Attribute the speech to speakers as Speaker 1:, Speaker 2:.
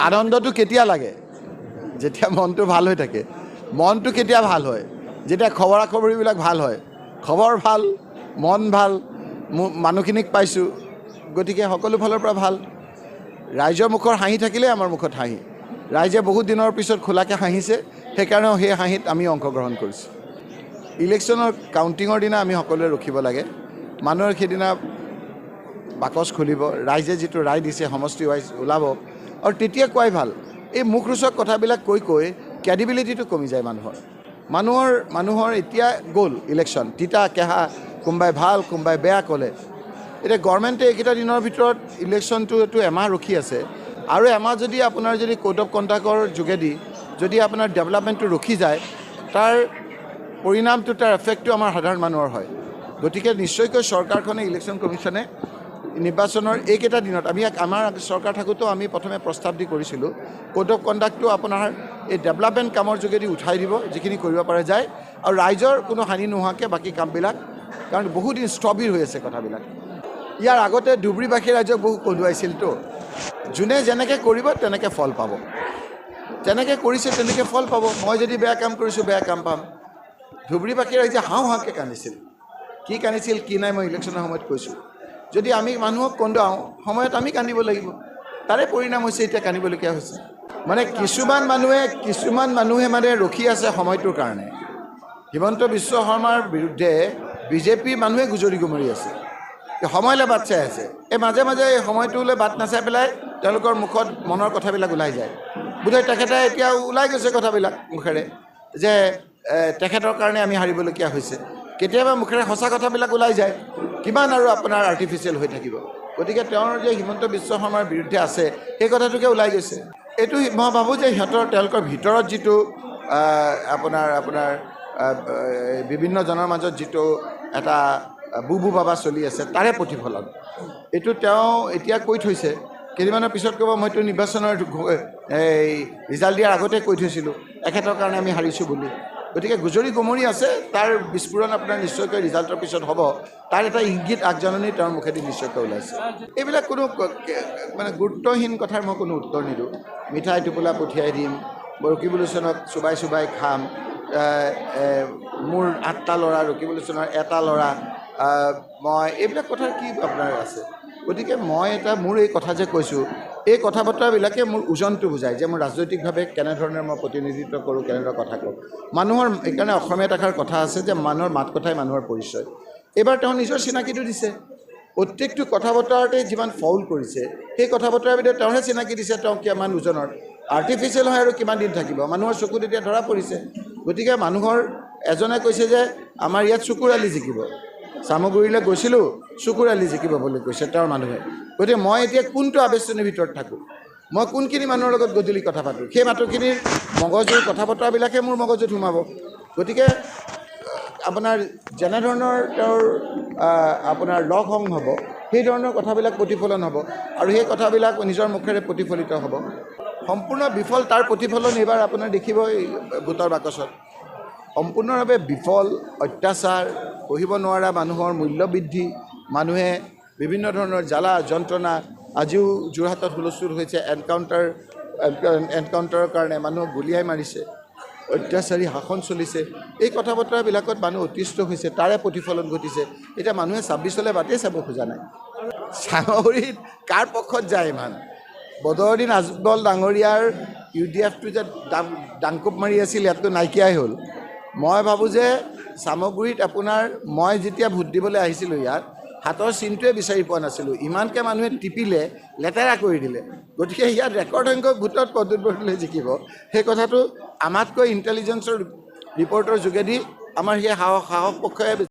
Speaker 1: আনন্দটো কেতিয়া লাগে যেতিয়া মনটো ভাল হৈ থাকে মনটো কেতিয়া ভাল হয় যেতিয়া খবৰাখবৰিবিলাক ভাল হয় খবৰ ভাল মন ভাল মানুহখিনিক পাইছোঁ গতিকে সকলো ফালৰ পৰা ভাল ৰাইজৰ মুখৰ হাঁহি থাকিলে আমাৰ মুখত হাঁহি ৰাইজে বহুত দিনৰ পিছত খোলাকৈ হাঁহিছে সেইকাৰণে সেই হাঁহিত আমি অংশগ্ৰহণ কৰিছোঁ ইলেকশ্যনৰ কাউণ্টিঙৰ দিনা আমি সকলোৱে ৰখিব লাগে মানুহৰ সেইদিনা বাকচ খুলিব ৰাইজে যিটো ৰায় দিছে সমষ্টি ৱাইজ ওলাব আৰু তেতিয়া কোৱাই ভাল এই মুখৰোচক কথাবিলাক কৈ ক্ৰেডিবিলিটিটো কমি যায় মানুহৰ এতিয়া গ'ল ইলেকশ্যন তিতা কেহা কোনোবাই ভাল কোনোবাই বেয়া ক'লে এতিয়া গভৰ্ণমেণ্টে এইকেইটা দিনৰ ভিতৰত ইলেকশ্যনটো এমাহ ৰখি আছে আৰু এমাহ যদি আপোনাৰ যদি কোড অফ কণ্ডাক্টৰ যোগেদি যদি আপোনাৰ ডেভেলপমেণ্টটো ৰখি যায় তাৰ পৰিণামটো তাৰ এফেক্টটো আমাৰ সাধাৰণ মানুহৰ হয় গতিকে নিশ্চয়কৈ চৰকাৰখনে ইলেকশ্যন কমিশ্যনে নিৰ্বাচনৰ এইকেইটা দিনত আমাৰ চৰকাৰ থাকোঁতেও আমি প্ৰথমে প্ৰস্তাৱ দি কৰিছিলোঁ কোড অফ কণ্ডাক্টটো আপোনাৰ এই ডেভেলপমেণ্ট কামৰ যোগেদি উঠাই দিব যিখিনি কৰিব পৰা যায় আৰু ৰাইজৰ কোনো হানি নোহোৱাকৈ বাকী কামবিলাক কাৰণ বহুদিন স্থবিৰ হৈ আছে কথাবিলাক ইয়াৰ আগতে ধুবুৰীবাসী ৰাইজক বহু কন্দুৱাইছিলতো যোনে যেনেকৈ কৰিব তেনেকৈ ফল পাব যেনেকৈ কৰিছে তেনেকৈ ফল পাব মই যদি বেয়া কাম কৰিছোঁ বেয়া কাম পাম ধুবুৰীবাসী ৰাইজে হাওঁহাওঁকৈ কান্দিছিল কি কান্দিছিল কি নাই মই ইলেকশ্যনৰ সময়ত কৈছোঁ যদি আমি মানুহক কন্দুৱাওঁ সময়ত আমি কান্দিব লাগিব তাৰে পৰিণাম হৈছে এতিয়া কান্দিবলগীয়া হৈছে মানে কিছুমান মানুহে মানে ৰখি আছে সময়টোৰ কাৰণে হিমন্ত বিশ্ব শৰ্মাৰ বিৰুদ্ধে বিজেপিৰ মানুহে গুজৰি গুমৰি আছে সময়লৈ বাট চাই আছে এই মাজে মাজে এই সময়টোলৈ বাট নাচাই পেলাই তেওঁলোকৰ মুখত মনৰ কথাবিলাক ওলাই যায় বোধহয় তেখেতে এতিয়া ওলাই গৈছে কথাবিলাক মুখেৰে যে তেখেতৰ কাৰণে আমি হাৰিবলগীয়া হৈছে কেতিয়াবা মুখেৰে সঁচা কথাবিলাক ওলাই যায় কিমান আৰু আপোনাৰ আৰ্টিফিচিয়েল হৈ থাকিব গতিকে তেওঁৰ যে হিমন্ত বিশ্ব শৰ্মাৰ বিৰুদ্ধে আছে সেই কথাটোকে ওলাই গৈছে এইটো মই ভাবোঁ যে তেওঁলোকৰ ভিতৰত যিটো আপোনাৰ বিভিন্নজনৰ মাজত যিটো এটা বুবু বাবা চলি আছে তাৰে প্ৰতিফলন এইটো তেওঁ এতিয়া কৈ থৈছে কেইদিনমানৰ পিছত ক'ব মইতো নিৰ্বাচনৰ এই ৰিজাল্ট দিয়াৰ আগতে কৈ থৈছিলোঁ এখেতৰ কাৰণে আমি হাৰিছোঁ বুলি গতিকে গুজৰি গুমৰি আছে তাৰ বিস্ফোৰণ আপোনাৰ নিশ্চয়কৈ ৰিজাল্টৰ পিছত হ'ব তাৰ এটা ইংগিত আগজাননী তেওঁৰ মুখেদি নিশ্চয়কৈ ওলাইছে এইবিলাক কোনো মানে গুৰুত্বহীন কথাৰ মই কোনো উত্তৰ নিদিওঁ মিঠাই টোপোলা পঠিয়াই দিম ৰকিবুল হুছেইনক চুবাই খাম মোৰ 8টা ল'ৰা ৰকিবুল হুছেইনৰ এটা ল'ৰা মই এইবিলাক কথাৰ কি আপোনাৰ আছে গতিকে মই মোৰ এই কথা যে কৈছোঁ এই কথা বতৰাবিলাকে মোৰ ওজনটো বুজায় যে মোৰ ৰাজনৈতিকভাৱে কেনেধৰণে মই প্ৰতিনিধিত্ব কৰোঁ কেনেদৰে কথা কওঁ মানুহৰ এইকাৰণে অসমীয়াত এষাৰ কথা আছে যে মানুহৰ মাত কথাই মানুহৰ পৰিচয় এইবাৰ তেওঁ নিজৰ চিনাকিটো দিছে প্ৰত্যেকটো কথা বতৰাতে যিমান ফাউল কৰিছে সেই কথা বতৰাৰ ভিতৰত তেওঁহে চিনাকি দিছে তেওঁ কিমান ওজনৰ আৰ্টিফিচিয়েল হয় আৰু কিমান দিন থাকিব মানুহৰ চকুত এতিয়া ধৰা পৰিছে গতিকে মানুহৰ এজনে কৈছে যে আমাৰ ইয়াত চকুৰ আলি জিকিব চামগুৰিলৈ গৈছিলোঁ চকুৰ আলি জিকিব বুলি কৈছে তেওঁৰ মানুহে গতিকে মই এতিয়া কোনটো আৱেষ্টনীৰ ভিতৰত থাকোঁ মই কোনখিনি মানুহৰ লগত গধূলি কথা পাতোঁ সেই মানুহখিনিৰ মগজুৰ কথা বতৰাবিলাকে মোৰ মগজুত সোমাব গতিকে আপোনাৰ যেনেধৰণৰ তেওঁৰ আপোনাৰ লগ সংগ হ'ব সেই ধৰণৰ কথাবিলাক প্ৰতিফলন হ'ব আৰু সেই কথাবিলাক নিজৰ মুখেৰে প্ৰতিফলিত হ'ব সম্পূৰ্ণ বিফল তাৰ প্ৰতিফলন এইবাৰ আপোনাৰ দেখিব ভোটৰ বাকচত সম্পূৰ্ণভাৱে বিফল অত্যাচাৰ সহিব নোৱাৰা মানুহৰ মূল্যবৃদ্ধি মানুহে বিভিন্ন ধৰণৰ জ্বালা যন্ত্ৰণা আজিও যোৰহাটত হুলস্থুল হৈছে এনকাউণ্টাৰৰ কাৰণে মানুহক গুলীয়াই মাৰিছে অত্যাচাৰী শাসন চলিছে এই কথা বতৰাবিলাকত মানুহ অতিষ্ঠ হৈছে তাৰে প্ৰতিফলন ঘটিছে এতিয়া মানুহে 26লৈ বাটেই চাব খোজা নাই চামগুৰিত কাৰ পক্ষত যায় ইমান বদৰুদ্দিন আজমল ডাঙৰীয়াৰ UDFটো যে ডাংকোপ মাৰি আছিল ইয়াততো নাইকিয়াই হ'ল মই ভাবোঁ যে চামগুৰিত আপোনাৰ মই যেতিয়া ভোট দিবলৈ আহিছিলোঁ ইয়াত হাতৰ চিনটোৱে বিচাৰি পোৱা নাছিলোঁ ইমানকৈ মানুহে টিপিলে লেতেৰা কৰি দিলে গতিকে ইয়াত ৰেকৰ্ড সংখ্যক ভোটত প্ৰদ্যুৎ বৰদলৈ জিকিব সেই কথাটো আমাতকৈ ইণ্টেলিজেন্সৰ ৰিপৰ্টৰ যোগেদি আমাৰ সেই সাহস পক্ষই